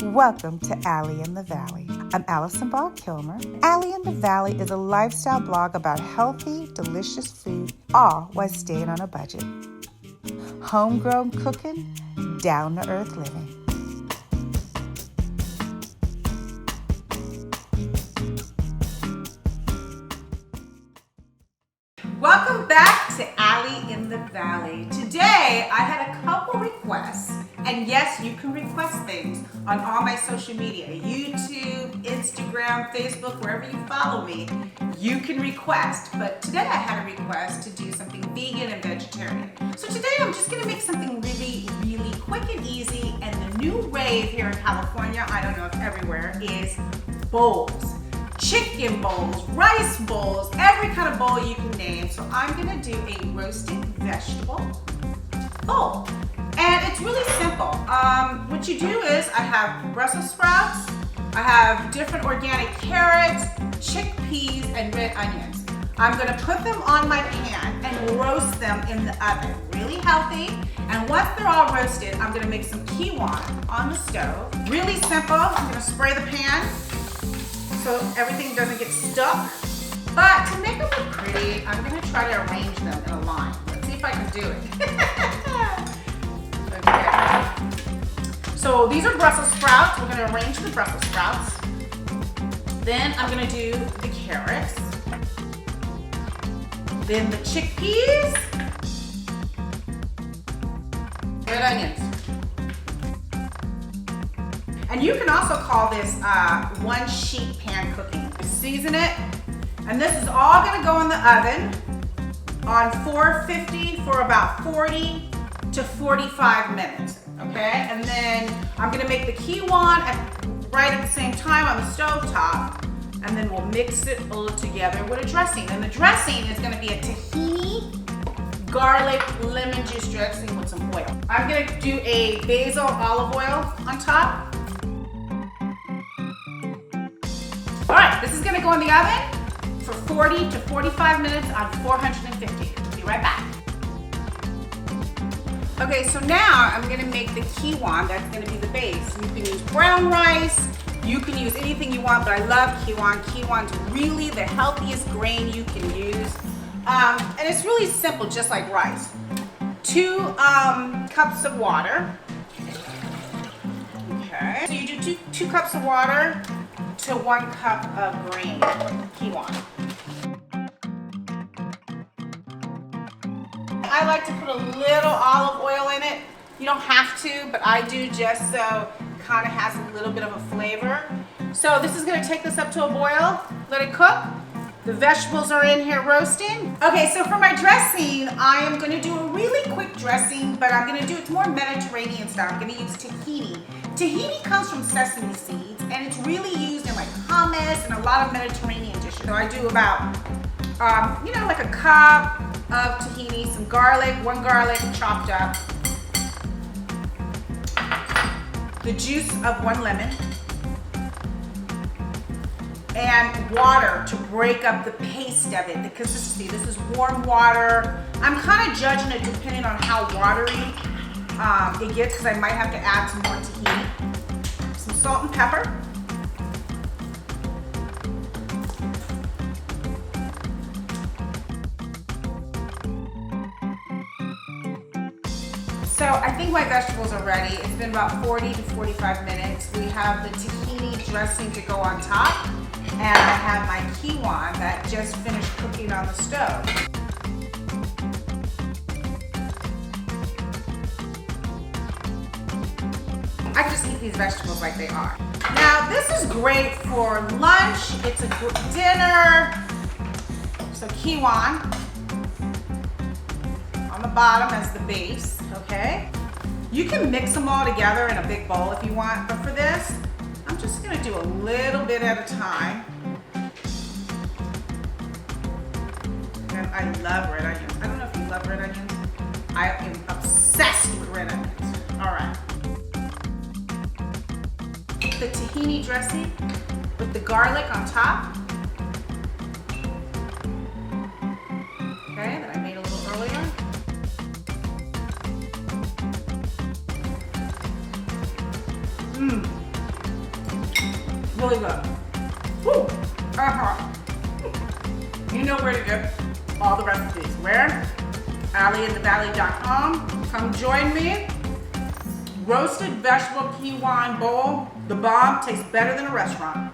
Welcome to Allie in the Valley. I'm Allison Ball Kilmer. Allie in the Valley is a lifestyle blog about healthy, delicious food, all while staying on a budget. Homegrown cooking, down-to-earth living. Welcome back to Allie in the Valley. Today, I had a couple requests, and yes, you can request things on all my social media, YouTube, Instagram, Facebook, wherever you follow me, you can request. But today I had a request to do something vegan and vegetarian. So today I'm just gonna make something really quick and easy, and the new rave here in California, I don't know if everywhere, is bowls. Chicken bowls, rice bowls, every kind of bowl you can name. So I'm gonna do a roasted vegetable bowl. And it's really simple. What you do is I have Brussels sprouts, I have different organic carrots, chickpeas, and red onions. I'm gonna put them on my pan and roast them in the oven. Really healthy. And once they're all roasted, I'm gonna make some quinoa on the stove. Really simple. I'm gonna spray the pan so everything doesn't get stuck. But to make them look pretty, I'm gonna try to arrange them in a line. Let's see if I can do it. Okay. So these are Brussels sprouts. We're gonna arrange the Brussels sprouts. Then I'm gonna do the carrots. Then the chickpeas. Red onions. And you can also call this one sheet pan cooking. Season it, and this is all gonna go in the oven on 450 for about 40 to 45 minutes, okay? And then I'm gonna make the quinoa right at the same time on the stove top, and then we'll mix it all together with a dressing. And the dressing is gonna be a tahini, garlic, lemon juice dressing with some oil. I'm gonna do a basil olive oil on top. All right, this is gonna go in the oven for 40 to 45 minutes on 450. Be right back. Okay, so now I'm gonna make the quinoa. That's gonna be the base. You can use brown rice, you can use anything you want, but I love quinoa. Quinoa is really the healthiest grain you can use. And it's really simple, just like rice. 2 cups of water. Okay, so you do two cups of water to 1 cup of green quinoa. I like to put a little olive oil in it. You don't have to, but I do just so it kind of has a little bit of a flavor. So this is gonna take this up to a boil, let it cook. The vegetables are in here roasting. Okay, so for my dressing, I am gonna do a really quick dressing, but I'm gonna do it more Mediterranean style. I'm gonna use tahini. Tahini comes from sesame seeds, and it's really used in like hummus and a lot of Mediterranean dishes. So I do about, like a cup of tahini, some garlic, 1 garlic chopped up, the juice of 1 lemon, and water to break up the paste of it. The consistency, this is warm water. I'm kind of judging it depending on how watery it gets, because I might have to add some more tahini. Some salt and pepper. So I think my vegetables are ready. It's been about 40 to 45 minutes. We have the tahini dressing to go on top, and I have my quinoa that just finished cooking on the stove. I can just eat these vegetables like they are. Now, this is great for lunch. It's a dinner. So quinoa on the bottom as the base, okay? You can mix them all together in a big bowl if you want, but for this, I'm just gonna do a little bit at a time. And I love red onions. I don't know if you love red onions. I am obsessed with red onions. All right. The tahini dressing with the garlic on top. Okay, that I made a little earlier. really good. Woo! You know where to get all the recipes. Where? AllieInTheValley.com. Come join me. Roasted vegetable quinoa bowl. The bomb tastes better than a restaurant.